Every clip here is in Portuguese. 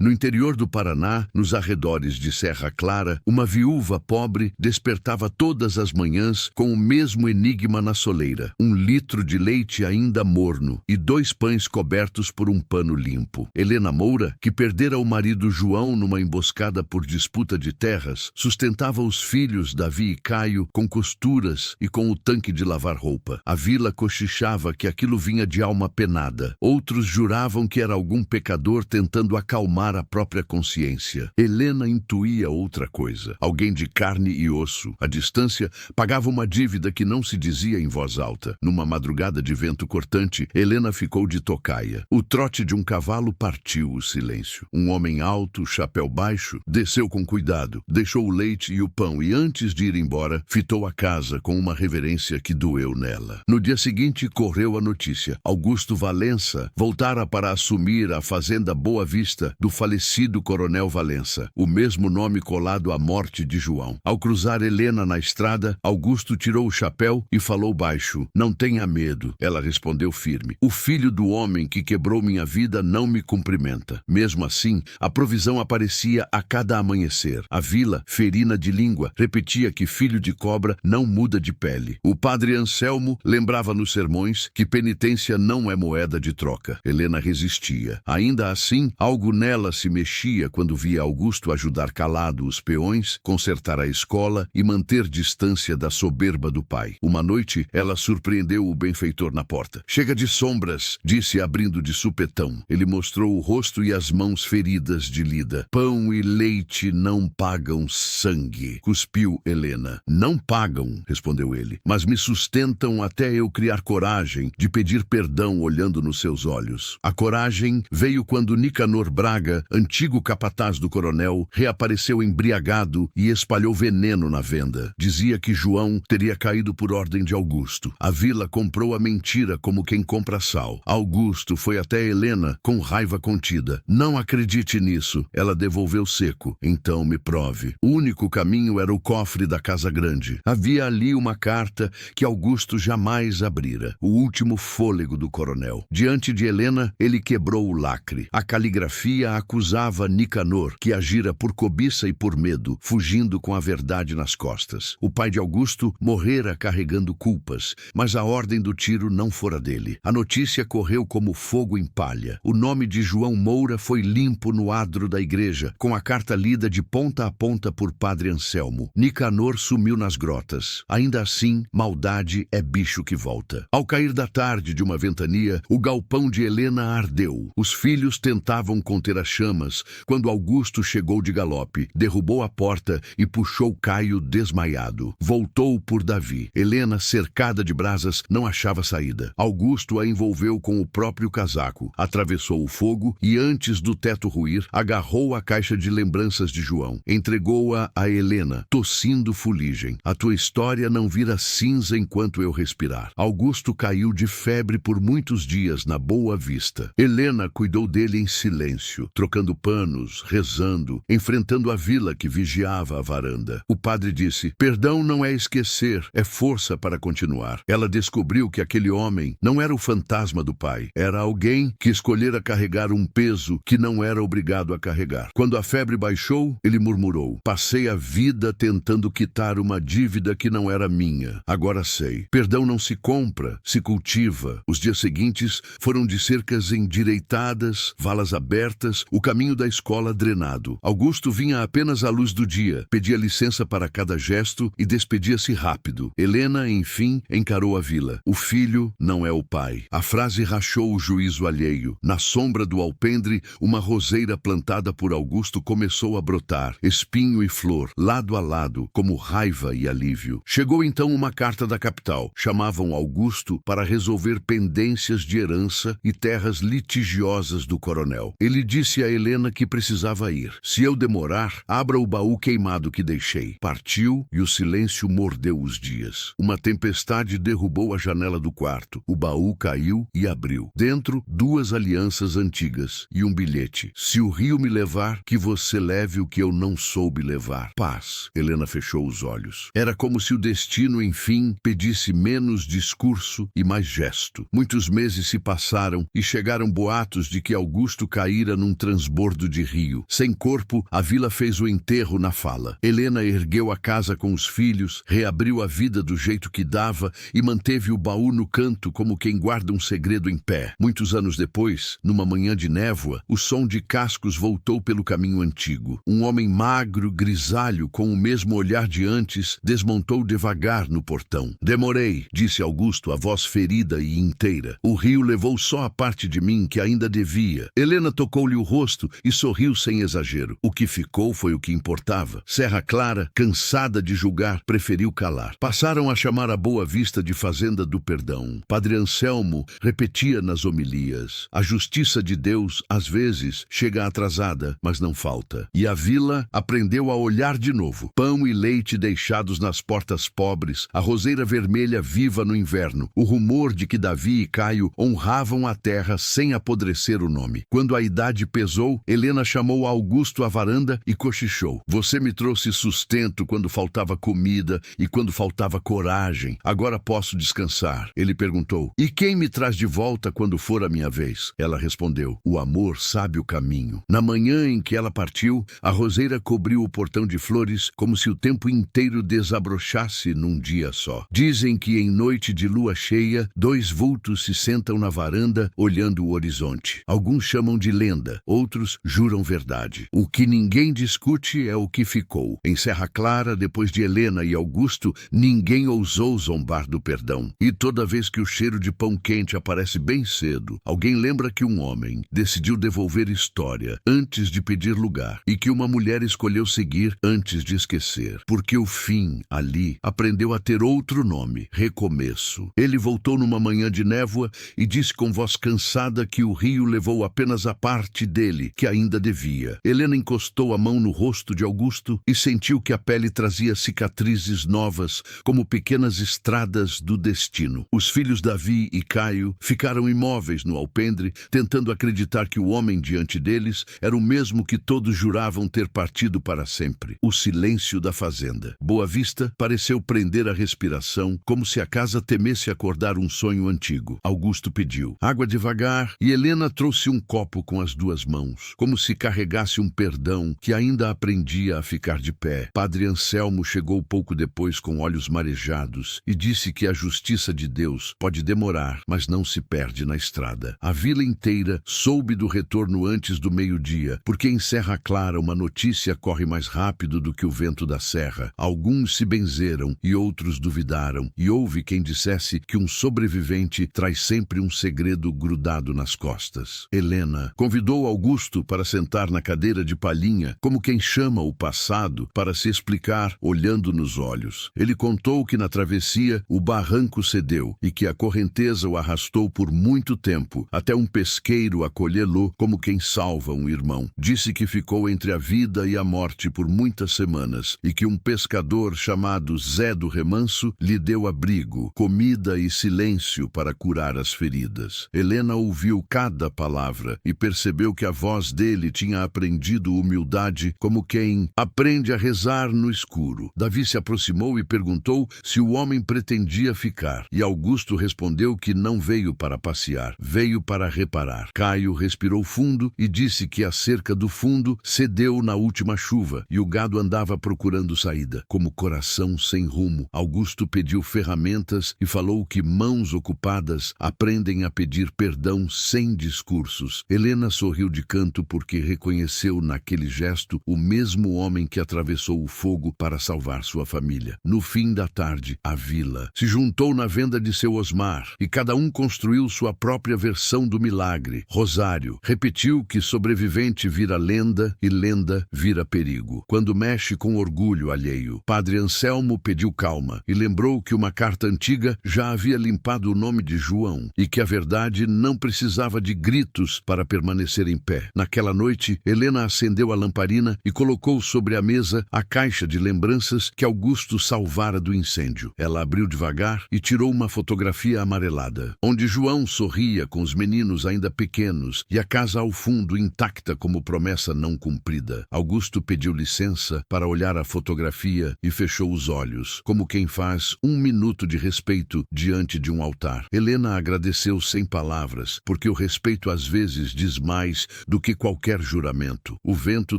No interior do Paraná, nos arredores de Serra Clara, uma viúva pobre despertava todas as manhãs com o mesmo enigma na soleira: 1 litro de leite ainda morno e 2 pães cobertos por um pano limpo. Helena Moura, que perdera o marido João numa emboscada por disputa de terras, sustentava os filhos Davi e Caio com costuras e com o tanque de lavar roupa. A vila cochichava que aquilo vinha de alma penada. Outros juravam que era algum pecador tentando acalmar a própria consciência. Helena intuía outra coisa: alguém de carne e osso. À distância, pagava uma dívida que não se dizia em voz alta. Numa madrugada de vento cortante, Helena ficou de tocaia. O trote de um cavalo partiu o silêncio. Um homem alto, chapéu baixo, desceu com cuidado, deixou o leite e o pão e, antes de ir embora, fitou a casa com uma reverência que doeu nela. No dia seguinte, correu a notícia: Augusto Valença voltara para assumir a fazenda Boa Vista do falecido Coronel Valença, o mesmo nome colado à morte de João. Ao cruzar Helena na estrada, Augusto tirou o chapéu e falou baixo: "Não tenha medo." Ela respondeu firme: "O filho do homem que quebrou minha vida não me cumprimenta." Mesmo assim, a provisão aparecia a cada amanhecer. A vila, ferina de língua, repetia que filho de cobra não muda de pele. O padre Anselmo lembrava nos sermões que penitência não é moeda de troca. Helena resistia. Ainda assim, algo nela se mexia quando via Augusto ajudar calado os peões, consertar a escola e manter distância da soberba do pai. Uma noite, ela surpreendeu o benfeitor na porta. "Chega de sombras", disse abrindo de supetão. Ele mostrou o rosto e as mãos feridas de Lida. "Pão e leite não pagam sangue", cuspiu Helena. "Não pagam", respondeu ele, "mas me sustentam até eu criar coragem de pedir perdão olhando nos seus olhos." A coragem veio quando Nicanor Braga, antigo capataz do coronel, reapareceu embriagado e espalhou veneno na venda. Dizia que João teria caído por ordem de Augusto. A vila comprou a mentira como quem compra sal. Augusto foi até Helena com raiva contida. "Não acredite nisso." Ela devolveu seco. "Então me prove." O único caminho era o cofre da Casa Grande. Havia ali uma carta que Augusto jamais abrira, o último fôlego do coronel. Diante de Helena, ele quebrou o lacre. A caligrafia acusava Nicanor, que agira por cobiça e por medo, fugindo com a verdade nas costas. O pai de Augusto morrera carregando culpas, mas a ordem do tiro não fora dele. A notícia correu como fogo em palha. O nome de João Moura foi limpo no adro da igreja, com a carta lida de ponta a ponta por padre Anselmo. Nicanor sumiu nas grotas. Ainda assim, maldade é bicho que volta. Ao cair da tarde de uma ventania, o galpão de Helena ardeu. Os filhos tentavam conter as chamas, quando Augusto chegou de galope, derrubou a porta e puxou Caio desmaiado. Voltou por Davi. Helena, cercada de brasas, não achava saída. Augusto a envolveu com o próprio casaco, atravessou o fogo e, antes do teto ruir, agarrou a caixa de lembranças de João. Entregou-a a Helena, tossindo fuligem. "A tua história não vira cinza enquanto eu respirar." Augusto caiu de febre por muitos dias na Boa Vista. Helena cuidou dele em silêncio, trocando panos, rezando, enfrentando a vila que vigiava a varanda. O padre disse: "Perdão não é esquecer, é força para continuar." Ela descobriu que aquele homem não era o fantasma do pai, era alguém que escolhera carregar um peso que não era obrigado a carregar. Quando a febre baixou, ele murmurou: "Passei a vida tentando quitar uma dívida que não era minha. Agora sei. Perdão não se compra, se cultiva." Os dias seguintes foram de cercas endireitadas, valas abertas, o caminho da escola drenado. Augusto vinha apenas à luz do dia, pedia licença para cada gesto e despedia-se rápido. Helena, enfim, encarou a vila. "O filho não é o pai." A frase rachou o juízo alheio. Na sombra do alpendre, uma roseira plantada por Augusto começou a brotar, espinho e flor, lado a lado, como raiva e alívio. Chegou então uma carta da capital. Chamavam Augusto para resolver pendências de herança e terras litigiosas do coronel. Ele disse a Helena que precisava ir. "Se eu demorar, abra o baú queimado que deixei." Partiu e o silêncio mordeu os dias. Uma tempestade derrubou a janela do quarto. O baú caiu e abriu. Dentro, 2 alianças antigas e um bilhete: "Se o rio me levar, que você leve o que eu não soube levar. Paz." Helena fechou os olhos. Era como se o destino, enfim, pedisse menos discurso e mais gesto. Muitos meses se passaram e chegaram boatos de que Augusto caíra num transbordo de rio. Sem corpo, a vila fez o enterro na fala. Helena ergueu a casa com os filhos, reabriu a vida do jeito que dava e manteve o baú no canto como quem guarda um segredo em pé. Muitos anos depois, numa manhã de névoa, o som de cascos voltou pelo caminho antigo. Um homem magro, grisalho, com o mesmo olhar de antes, desmontou devagar no portão. Demorei, disse Augusto, a voz ferida e inteira. O rio levou só a parte de mim que ainda devia. Helena tocou-lhe o rosto e sorriu sem exagero. O que ficou foi o que importava. Serra Clara, cansada de julgar, preferiu calar. Passaram a chamar a Boa Vista de Fazenda do Perdão. Padre Anselmo repetia nas homilias: a justiça de Deus, às vezes, chega atrasada, mas não falta. E a vila aprendeu a olhar de novo. Pão e leite deixados nas portas pobres, a roseira vermelha viva no inverno, o rumor de que Davi e Caio honravam a terra sem apodrecer o nome. Quando a idade pesou, Helena chamou Augusto à varanda e cochichou: você me trouxe sustento quando faltava comida e quando faltava coragem. Agora posso descansar. Ele perguntou: e quem me traz de volta quando for a minha vez? Ela respondeu: o amor sabe o caminho. Na manhã em que ela partiu, a roseira cobriu o portão de flores como se o tempo inteiro desabrochasse num dia só. Dizem que em noite de lua cheia, dois vultos se sentam na varanda olhando o horizonte. Alguns chamam de lenda, outros juram verdade. O que ninguém discute é o que ficou. Em Serra Clara, depois de Helena e Augusto, ninguém ousou zombar do perdão. E toda vez que o cheiro de pão quente aparece bem cedo, alguém lembra que um homem decidiu devolver história antes de pedir lugar e que uma mulher escolheu seguir antes de esquecer. Porque o fim, ali, aprendeu a ter outro nome: recomeço. Ele voltou numa manhã de névoa e disse com voz cansada que o rio levou apenas a parte dele, que ainda devia. Helena encostou a mão no rosto de Augusto e sentiu que a pele trazia cicatrizes novas, como pequenas estradas do destino. Os filhos Davi e Caio ficaram imóveis no alpendre, tentando acreditar que o homem diante deles era o mesmo que todos juravam ter partido para sempre. O silêncio da fazenda. Boa Vista pareceu prender a respiração, como se a casa temesse acordar um sonho antigo. Augusto pediu água devagar e Helena trouxe um copo com as duas mãos, como se carregasse um perdão que ainda aprendia a ficar de pé. Padre Anselmo chegou pouco depois com olhos marejados e disse que a justiça de Deus pode demorar, mas não se perde na estrada. A vila inteira soube do retorno antes do meio-dia, porque em Serra Clara uma notícia corre mais rápido do que o vento da serra. Alguns se benzeram e outros duvidaram, e houve quem dissesse que um sobrevivente traz sempre um segredo grudado nas costas. Helena convidou Augusto para sentar na cadeira de palhinha, como quem chama o passado para se explicar olhando nos olhos. Ele contou que na travessia o barranco cedeu e que a correnteza o arrastou por muito tempo, até um pesqueiro acolhê-lo como quem salva um irmão. Disse que ficou entre a vida e a morte por muitas semanas e que um pescador chamado Zé do Remanso lhe deu abrigo, comida e silêncio para curar as feridas. Helena ouviu cada palavra e percebeu que a voz dele tinha aprendido humildade, como quem aprende a rezar no escuro. Davi se aproximou e perguntou se o homem pretendia ficar, e Augusto respondeu que não veio para passear, veio para reparar. Caio respirou fundo e disse que a cerca do fundo cedeu na última chuva e o gado andava procurando saída, como coração sem rumo. Augusto pediu ferramentas e falou que mãos ocupadas aprendem a pedir perdão sem discursos. Helena sorriu de canto porque reconheceu naquele gesto o mesmo homem que atravessou o fogo para salvar sua família. No fim da tarde, a vila se juntou na venda de seu Osmar e cada um construiu sua própria versão do milagre. Rosário repetiu que sobrevivente vira lenda e lenda vira perigo, quando mexe com orgulho alheio. Padre Anselmo pediu calma e lembrou que uma carta antiga já havia limpado o nome de João e que a verdade não precisava de gritos para permanecer em pé. Naquela noite, Helena acendeu a lamparina e colocou sobre a mesa a caixa de lembranças que Augusto salvara do incêndio. Ela abriu devagar e tirou uma fotografia amarelada, onde João sorria com os meninos ainda pequenos e a casa ao fundo intacta como promessa não cumprida. Augusto pediu licença para olhar a fotografia e fechou os olhos, como quem faz um minuto de respeito diante de um altar. Helena agradeceu sem palavras, porque o respeito às vezes diz mais do que qualquer juramento. O vento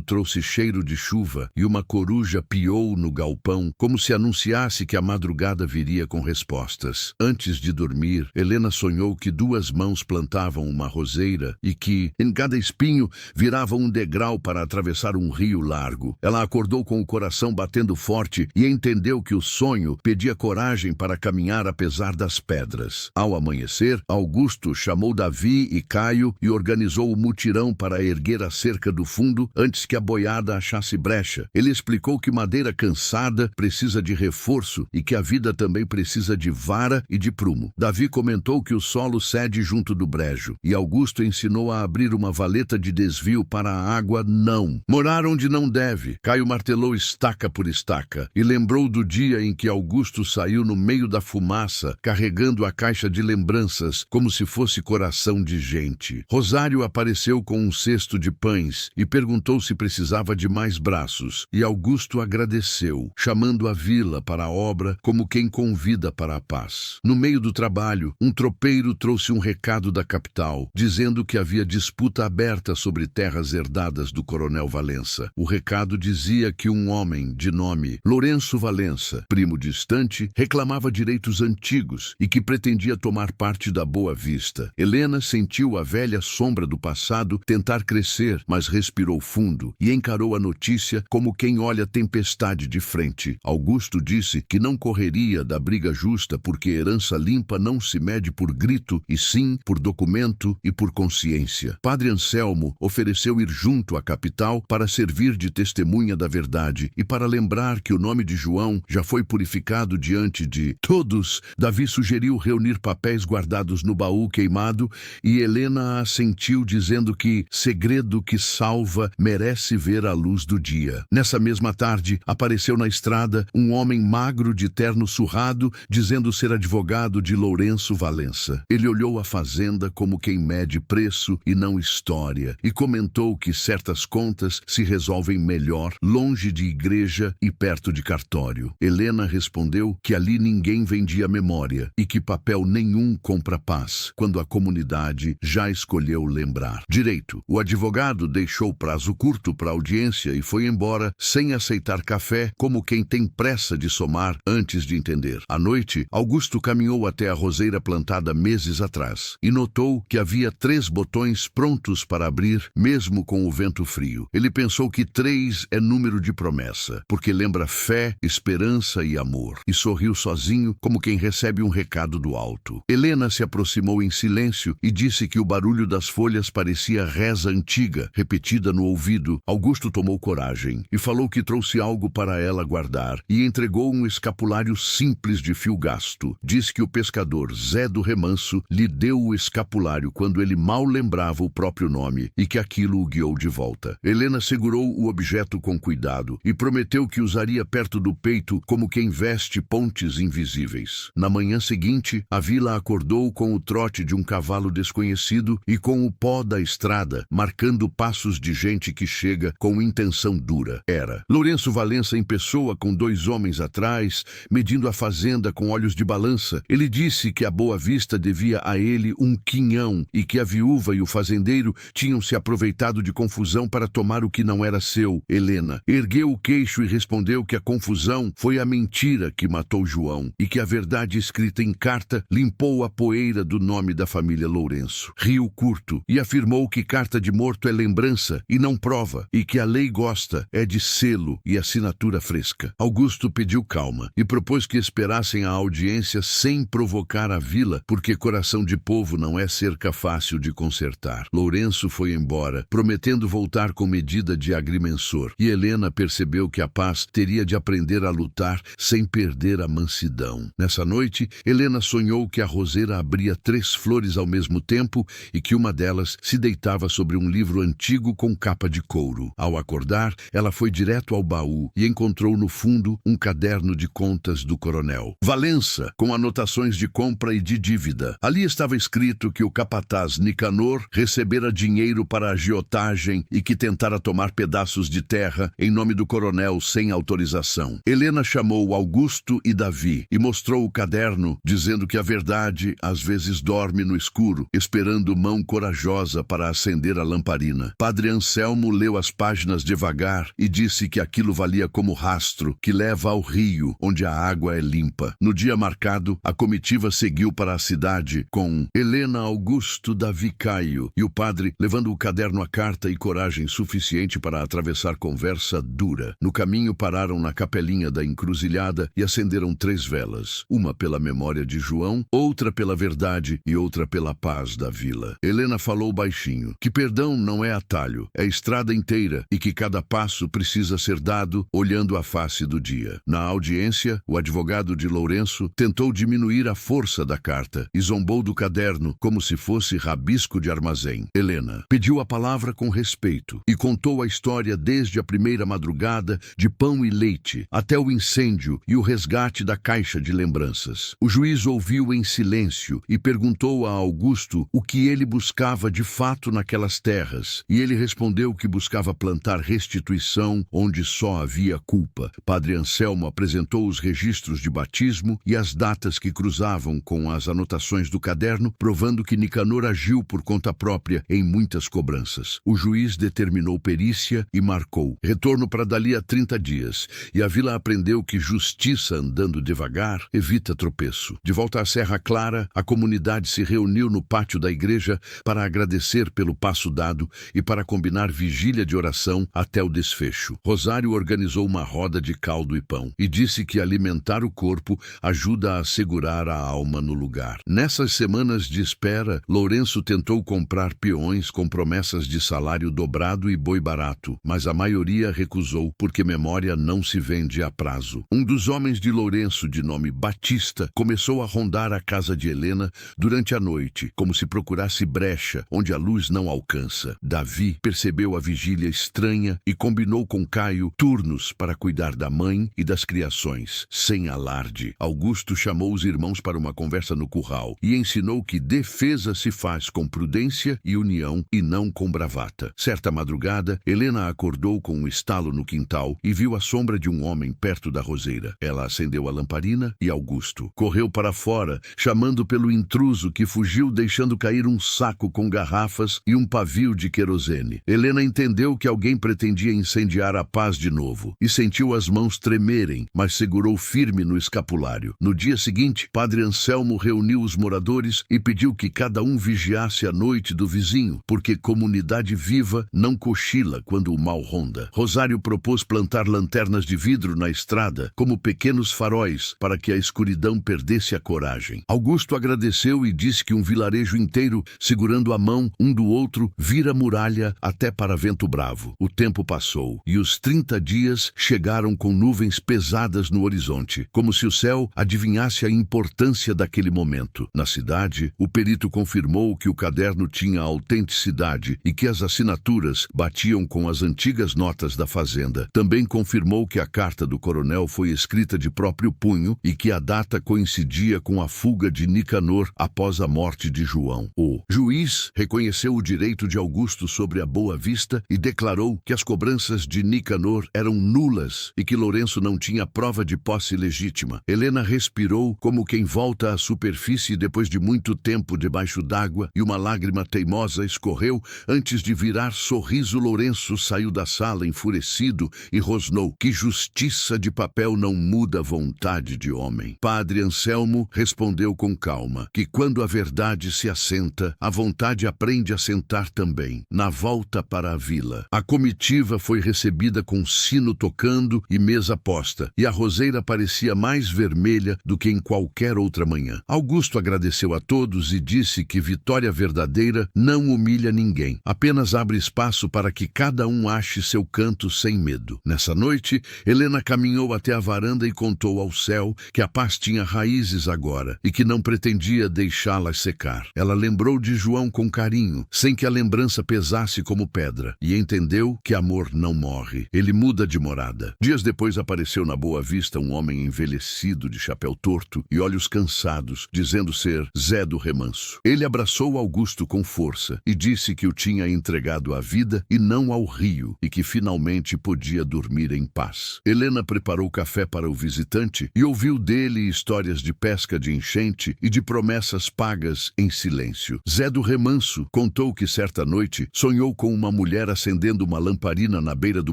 trouxe cheiro de chuva e uma coruja piou no galpão, como se anunciasse que a madrugada viria com respostas. Antes de dormir, Helena sonhou que duas mãos plantavam uma roseira e que, em cada espinho, virava um degrau para atravessar um rio largo. Ela acordou com o coração batendo forte e entendeu que o sonho pedia coragem para caminhar apesar das pedras. Ao amanhecer, Augusto chamou Davi e Caio e organizou o mutirão para erguer a cerca do fundo antes que a boiada achasse brecha. Ele explicou que madeira cansada precisa de reforço e que a vida também precisa de vara e de prumo. Davi comentou que o solo cede junto do brejo e Augusto ensinou a abrir uma valeta de desvio para a água não morar onde não deve. Caio martelou estaca por estaca e lembrou do dia em que Augusto saiu no meio da fumaça carregando a caixa de lembranças como se fosse coração de gente. Rosário apareceu com um cesto de pães e perguntou se precisava de mais braços, e Augusto agradeceu, chamando a vila para a obra como quem convida para a paz. No meio do trabalho, um tropeiro trouxe um recado da capital, dizendo que havia disputa aberta sobre terras herdadas do coronel Valença. O recado dizia que um homem de nome Lourenço Valença, primo distante, reclamava direitos antigos e que pretendia tomar parte da Boa Vista. Helena sentiu a velha sombra do passado tentar crescer, mas respirou fundo e encarou a notícia como quem olha tempestade de frente. Augusto disse que não correria da briga justa porque herança limpa não se mede por grito, e sim por documento e por consciência. Padre Anselmo ofereceu ir junto à capital para servir de testemunha da verdade e para lembrar que o nome de João já foi purificado diante de todos. Davi sugeriu reunir papéis guardados no baú queimado e Helena assentiu dizendo que segredo que salva merece ver a luz do dia. Nessa mesma tarde, apareceu na estrada um homem magro de terno surrado, dizendo ser advogado de Lourenço Valença. Ele olhou a fazenda como quem mede preço e não história, e comentou que certas contas se resolvem melhor longe de igreja e perto de cartório. Helena respondeu que ali ninguém vendia memória e que papel nenhum compra paz, quando a comunidade já escolheu lembrar. Direito. O advogado deixou prazo curto para a audiência e foi embora sem aceitar café, como quem tem pressa de somar antes de entender. À noite, Augusto caminhou até a roseira plantada meses atrás e notou que havia 3 botões prontos para abrir, mesmo com o vento frio. Ele pensou que 3 é número de promessa, porque lembra fé, esperança e amor, e sorriu sozinho como quem recebe um recado do alto. Helena se aproximou em silêncio e disse que o barulho das folhas parecia reza antiga, repetida no ouvido. Augusto tomou coragem e falou que trouxe algo para ela guardar e entregou um escapulário simples de fio gasto. Diz que o pescador Zé do Remanso lhe deu o escapulário quando ele mal lembrava o próprio nome e que aquilo o guiou de volta. Helena segurou o objeto com cuidado e prometeu que usaria perto do peito como quem veste pontes invisíveis. Na manhã seguinte, a vila acordou com o trote de um cavalo desconhecido e com o pó da estrada, marcando passos de gente que chega com intenção dura. Era Lourenço Valença em pessoa com 2 homens atrás, medindo a fazenda com olhos de balança. Ele disse que a Boa Vista devia a ele um quinhão e que a viúva e o fazendeiro tinham se aproveitado de confusão para tomar o que não era seu. Helena ergueu o queixo e respondeu que a confusão foi a mentira que matou João e que a verdade escrita em carta limpou a poeira do nome da família Lourenço. Riu curto e afirmou que carta de morto é lembrança e não prova, e que a lei gosta é de selo e assinatura fresca. Augusto pediu calma e propôs que esperassem a audiência sem provocar a vila, porque coração de povo não é cerca fácil de consertar. Lourenço foi embora, prometendo voltar com medida de agrimensor, e Helena percebeu que a paz teria de aprender a lutar sem perder a mansidão. Nessa noite, Helena sonhou que a roseira abria 3 flores ao mesmo tempo e que uma delas se deitava sobre um livro antigo com capa de couro. Ao acordar, ela foi direto ao baú e encontrou no fundo um caderno de contas do coronel Valença, com anotações de compra e de dívida. Ali estava escrito que o capataz Nicanor recebera dinheiro para agiotagem e que tentara tomar pedaços de terra em nome do coronel sem autorização. Helena chamou Augusto e Davi e mostrou o caderno, dizendo que a verdade às vezes dorme no escuro, esperando mão corajosa para acender a lamparina. Padre Anselmo leu as páginas devagar e disse que aquilo valia como rastro que leva ao rio, onde a água é limpa. No dia marcado, a comitiva seguiu para a cidade com Helena Augusto Davi Caio e o padre levando o caderno à carta e coragem suficiente para atravessar conversa dura. No caminho pararam na capelinha da encruzilhada e acenderam 3 velas, uma pela memória de João, outra pela verdade e outra pela paz da vila. Helena falou baixinho que perdão não é atalho, é estrada inteira e que cada passo precisa ser dado olhando a face do dia. Na audiência, o advogado de Lourenço tentou diminuir a força da carta e zombou do caderno como se fosse rabisco de armazém. Helena pediu a palavra com respeito e contou a história desde a primeira madrugada de pão e leite até o incêndio e o resgate da caixa de lembranças. O juiz ouviu em silêncio e perguntou a Augusto o que ele buscava de fato naquelas terras, e ele respondeu que buscava plantar restituição onde só havia culpa. Padre Anselmo apresentou os registros de batismo e as datas que cruzavam com as anotações do caderno, provando que Nicanor agiu por conta própria em muitas cobranças. O juiz determinou perícia e marcou retorno para dali a 30 dias, e a vila aprendeu que justiça andando devagar evita tropeço. De volta à Serra Clara, a comunidade se reuniu no pátio da igreja para agradecer pelo passo dado e para combinar vigília de oração até o desfecho. Rosário organizou uma roda de caldo e pão e disse que alimentar o corpo ajuda a segurar a alma no lugar. Nessas semanas de espera, Lourenço tentou comprar peões com promessas de salário dobrado e boi barato, mas a maioria recusou porque memória não se vende a prazo. Um dos homens de Lourenço, de nome Batista, começou a rondar a casa de Helena durante a noite, como se procurasse brecha onde a luz não alcança. Davi percebeu a vigília estranha e combinou com Caio turnos para cuidar da mãe e das criações, sem alarde. Augusto chamou os irmãos para uma conversa no curral e ensinou que defesa se faz com prudência e união e não com bravata. Certa madrugada, Helena acordou com um estalo no quintal e viu a sombra de um homem perto da roseira. Ela acendeu a lamparina e Augusto correu para fora, chamando pelo intruso, que fugiu deixando cair um saco com garrafas e um pavio de querosene. Helena entendeu que alguém pretendia incendiar a paz de novo e sentiu as mãos tremerem, mas segurou firme no escapulário. No dia seguinte, Padre Anselmo reuniu os moradores e pediu que cada um vigiasse a noite do vizinho, porque comunidade viva não cochila quando o mal ronda. Rosário propôs plantar lanternas de vidro na estrada, como pequenos faróis, para que a escuridão perdesse a coragem. Augusto agradeceu e disse que um vilarejo inteiro, segurando a mão um do outro, vira muralha até para Vento Bravo. O tempo passou e os 30 dias chegaram com nuvens pesadas no horizonte, como se o céu adivinhasse a importância daquele momento. Na cidade, o perito confirmou que o caderno tinha autenticidade e que as assinaturas batiam com as antigas notas da fazenda. Também confirmou que a carta do coronel foi escrita de próprio punho e que a data coincidia com a fuga de Nicanor após a morte de João. O juiz reconheceu o direito de Augusto sobre a Boa Vista e declarou que as cobranças de Nicanor eram nulas e que Lourenço não tinha prova de posse legítima. Helena respirou como quem volta à superfície depois de muito tempo debaixo d'água e uma lágrima teimosa escorreu antes de virar sorriso. Lourenço saiu da sala enfurecido e rosnou: que justiça de papel não muda a vontade de homem. Padre Anselmo respondeu com calma que quando a verdade se assenta, a vontade aprende a sentar também. Na volta para a vila, a comitiva foi recebida com sino tocando e mesa posta, e a roseira parecia mais vermelha do que em qualquer outra manhã. Augusto agradeceu a todos e disse que vitória verdadeira não humilha ninguém, apenas abre espaço para que cada um ache seu canto sem medo. Nessa noite, Helena caminhou até a varanda e contou ao céu que a paz tinha raízes agora e que não pretendia deixá-las secar. Ela lembrou de João com carinho, sem que a lembrança pesasse como pedra, e entendeu que amor não morre, ele muda de morada. Dias depois apareceu na Boa Vista um homem envelhecido de chapéu torto e olhos cansados, dizendo ser Zé do Remanso. Ele abraçou Augusto com força e disse que o tinha entregado à vida e não ao rio, e que finalmente podia dormir em paz. Helena preparou café para o visitante e ouviu dele histórias de pesca de enchente e de promessas pagas em silêncio. Zé do Remanso contou que certa noite sonhou com uma mulher acendendo uma lamparina na beira do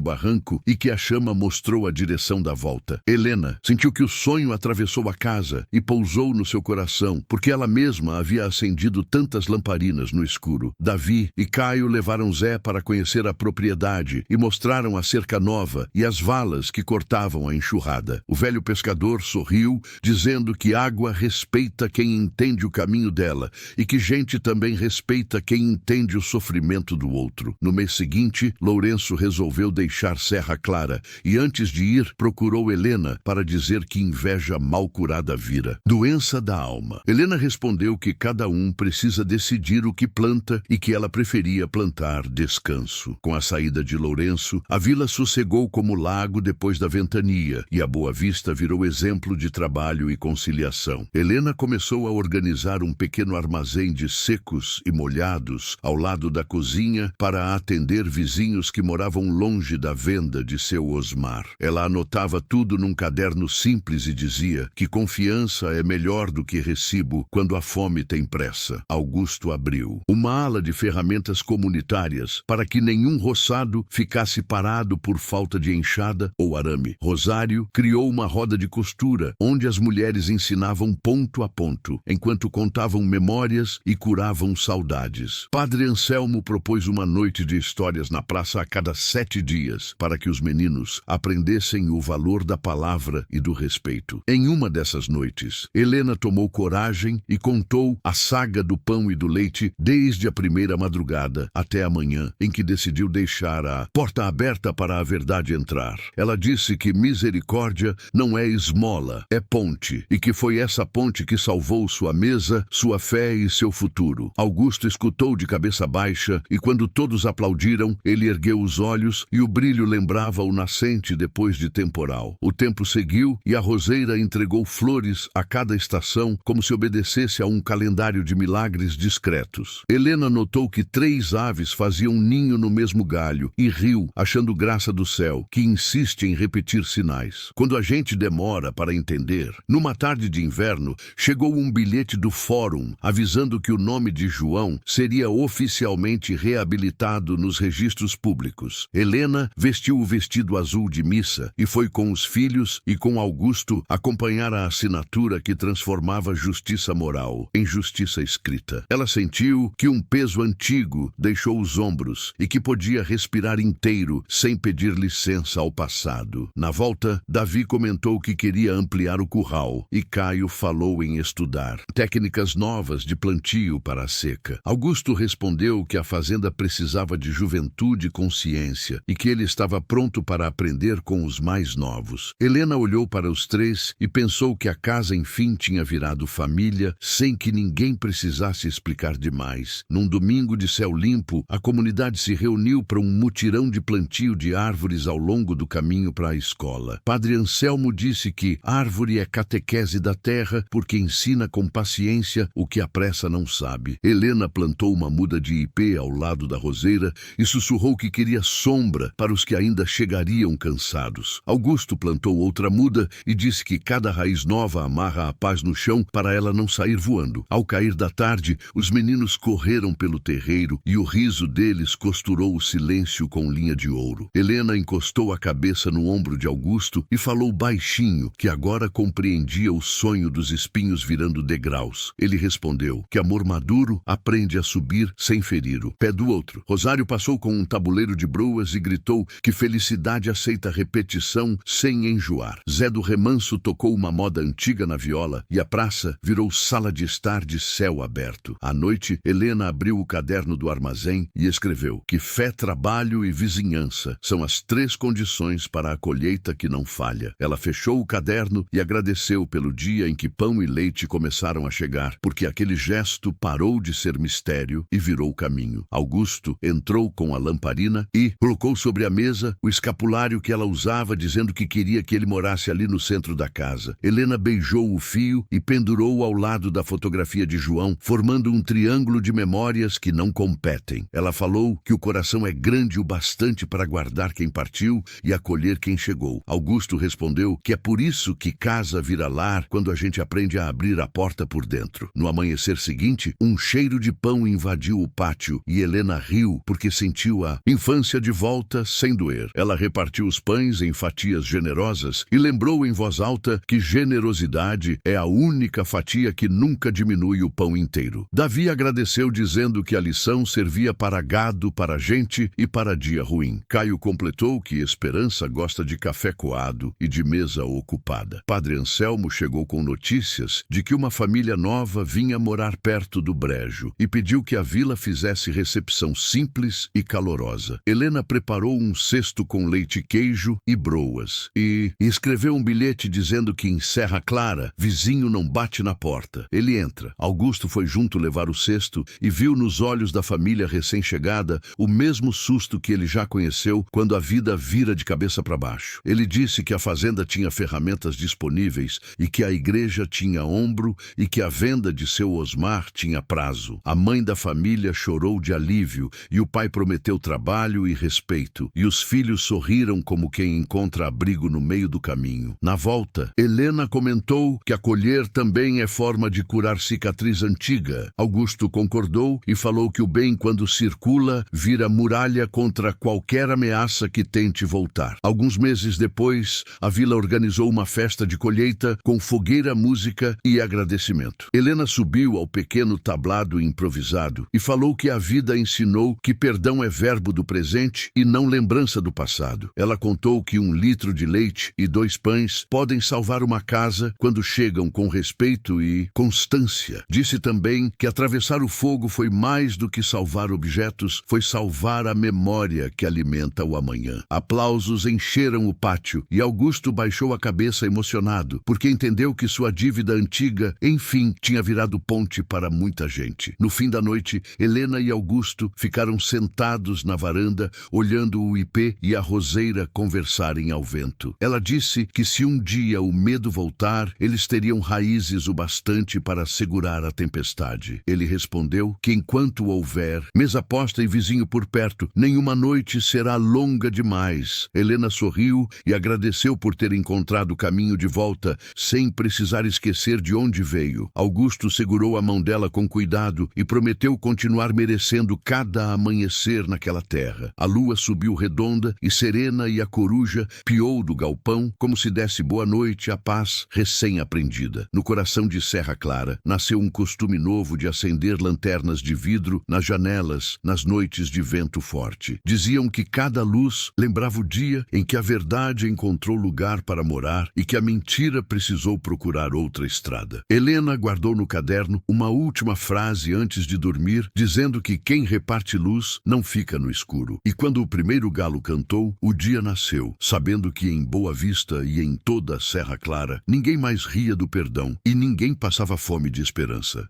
barranco e que a chama mostrou a direção da volta. Helena sentiu que o sonho atravessou a casa e pousou no seu coração, porque ela mesma havia acendido tantas lamparinas no escuro. Davi e Caio levaram Zé para conhecer a propriedade e mostraram a cerca nova e as valas que cortavam a enxurrada. O velho pescador sorriu, dizendo que água respeita quem entende o caminho dela e que gente também respeita quem entende o sofrimento do outro. No mês seguinte, Lourenço resolveu deixar Serra Clara e, antes de ir, procurou Helena para dizer que inveja mal curada vira. Doença da alma. Helena respondeu que cada um precisa decidir o que planta e que ela preferia plantar descanso. Com a saída de Lourenço, a vila sossegou como lago depois da ventania e a Boa Vista virou exemplo de trabalho e conciliação. Helena começou a organizar um pequeno armazém de secos e molhados ao lado da cozinha para atender vizinhos que moravam longe da venda de seu Osmar. Ela anotava tudo num caderno simples e dizia que confiança é melhor do que recibo quando a fome tem pressa. Augusto abriu uma ala de ferramentas comunitárias para que nenhum roçado ficasse parado por falta de enxada ou arame. Rosário criou uma roda de costura, onde as mulheres ensinavam ponto a ponto, enquanto contavam memórias e curavam saudades. Padre Anselmo propôs uma noite de histórias na praça a cada 7 dias, para que os meninos aprendessem o valor da palavra e do respeito. Em uma dessas noites, Helena tomou coragem e contou a saga do pão e do leite desde a primeira madrugada até a manhã, em que decidiu deixar a porta aberta para a verdade entrar. Ela disse que misericórdia não é esmola, é ponte, e que foi essa ponte que salvou sua mesa, sua fé e seu futuro. Augusto escutou de cabeça baixa e, quando todos aplaudiram, ele ergueu os olhos e o brilho lembrava o nascente depois de temporal. O tempo seguiu e a roseira entregou flores a cada estação, como se obedecesse a um calendário de milagres discretos. Helena notou que 3 aves faziam ninho no mesmo galho e riu, achando graça do céu, que insiste em repetir sinais. Quando a gente demora para entender, numa tarde de inverno, chegou um bilhete do fórum avisando que o nome de João seria oficialmente reabilitado nos registros públicos. Helena vestiu o vestido azul de missa e foi com os filhos e com Augusto acompanhar a assinatura que transformava justiça moral em justiça escrita. Ela sentiu que um peso antigo deixou os ombros e que podia respirar inteiro sem pedir licença ao passado. Na volta, Davi comentou que queria ampliar o curral e Caio falou em estudar técnicas novas de plantio para a seca. Augusto respondeu que a fazenda precisava de juventude e consciência e que ele estava pronto para aprender com os mais novos. Helena olhou para os 3 e pensou que a casa enfim tinha virado família sem que ninguém precisasse explicar demais. Num domingo de céu limpo, a comunidade se reuniu para um mutirão de plantio de árvores ao longo do caminho para a escola. Padre Anselmo disse que árvore é catequese da terra porque ensina com paciência o que a pressa não sabe. Helena plantou uma muda de ipê ao lado da roseira e sussurrou que queria sombra para os que ainda chegariam cansados. Augusto plantou outra muda e disse que cada raiz nova amarra a paz no chão para ela não sair voando. Ao cair da tarde, os meninos correram pelo terreiro e o riso deles costurou o silêncio com linha de ouro. Helena encostou a cabeça no ombro de Augusto e falou baixinho que agora compreendia o sonho dos espinhos virando degraus. Ele respondeu que amor maduro aprende a subir sem ferir o pé do outro. Rosário passou com um tabuleiro de broas e gritou que felicidade aceita repetição sem enjoar. Zé do Remanso tocou uma moda antiga na viola e a praça virou sala de estar de céu aberto. À noite, Helena abriu o caderno do armazém e escreveu que fé, trabalho e vizinhança são as 3 condições para a colheita que não falha. Ela fechou o caderno e agradeceu pelo dia em que pão e leite começaram a chegar, porque aquele gesto parou de ser mistério e virou caminho. Augusto entrou com a lamparina e colocou sobre a mesa o escapulário que ela usava, dizendo que queria que ele morasse ali no centro da casa. Helena beijou o fio e pendurou ao lado da fotografia de João, formando um triângulo de memórias que não competem. Ela falou que o coração é grande o bastante para guardar quem partiu e acolher quem chegou. Augusto respondeu que é por isso que casa vira lar quando a gente aprende a abrir a porta por dentro. No amanhecer seguinte, um cheiro de pão invadiu invadiu o pátio e Helena riu porque sentiu a infância de volta sem doer. Ela repartiu os pães em fatias generosas e lembrou em voz alta que generosidade é a única fatia que nunca diminui o pão inteiro. Davi agradeceu dizendo que a lição servia para gado, para gente e para dia ruim. Caio completou que Esperança gosta de café coado e de mesa ocupada. Padre Anselmo chegou com notícias de que uma família nova vinha morar perto do brejo e pediu que a vila fizesse recepção simples e calorosa. Helena preparou um cesto com leite, queijo e broas e escreveu um bilhete dizendo que em Serra Clara, vizinho não bate na porta. Ele entra. Augusto foi junto levar o cesto e viu nos olhos da família recém-chegada o mesmo susto que ele já conheceu quando a vida vira de cabeça para baixo. Ele disse que a fazenda tinha ferramentas disponíveis e que a igreja tinha ombro e que a venda de seu Osmar tinha prazo. A mãe da família chorou de alívio e o pai prometeu trabalho e respeito, e os filhos sorriram como quem encontra abrigo no meio do caminho. Na volta, Helena comentou que acolher também é forma de curar cicatriz antiga. Augusto concordou e falou que o bem, quando circula, vira muralha contra qualquer ameaça que tente voltar. Alguns meses depois, a vila organizou uma festa de colheita com fogueira, música e agradecimento. Helena subiu ao pequeno tablado improvisado e falou que a vida ensinou que perdão é verbo do presente e não lembrança do passado. Ela contou que 1 litro de leite e 2 pães podem salvar uma casa quando chegam com respeito e constância. Disse também que atravessar o fogo foi mais do que salvar objetos, foi salvar a memória que alimenta o amanhã. Aplausos encheram o pátio e Augusto baixou a cabeça emocionado, porque entendeu que sua dívida antiga, enfim, tinha virado ponte para muita gente. No fim da noite, Helena e Augusto ficaram sentados na varanda, olhando o ipê e a roseira conversarem ao vento. Ela disse que se um dia o medo voltar, eles teriam raízes o bastante para segurar a tempestade. Ele respondeu que enquanto houver mesa posta e vizinho por perto, nenhuma noite será longa demais. Helena sorriu e agradeceu por ter encontrado o caminho de volta, sem precisar esquecer de onde veio. Augusto segurou a mão dela com cuidado e prometeu continuar merecendo cada amanhecer naquela terra. A lua subiu redonda e serena e a coruja piou do galpão como se desse boa noite à paz recém-aprendida. No coração de Serra Clara, nasceu um costume novo de acender lanternas de vidro nas janelas nas noites de vento forte. Diziam que cada luz lembrava o dia em que a verdade encontrou lugar para morar e que a mentira precisou procurar outra estrada. Helena guardou no caderno uma última frase antes de dormir, dizendo que quem reparte luz não fica no escuro. E quando o primeiro galo cantou, o dia nasceu, sabendo que em Boa Vista e em toda a Serra Clara, ninguém mais ria do perdão e ninguém passava fome de esperança.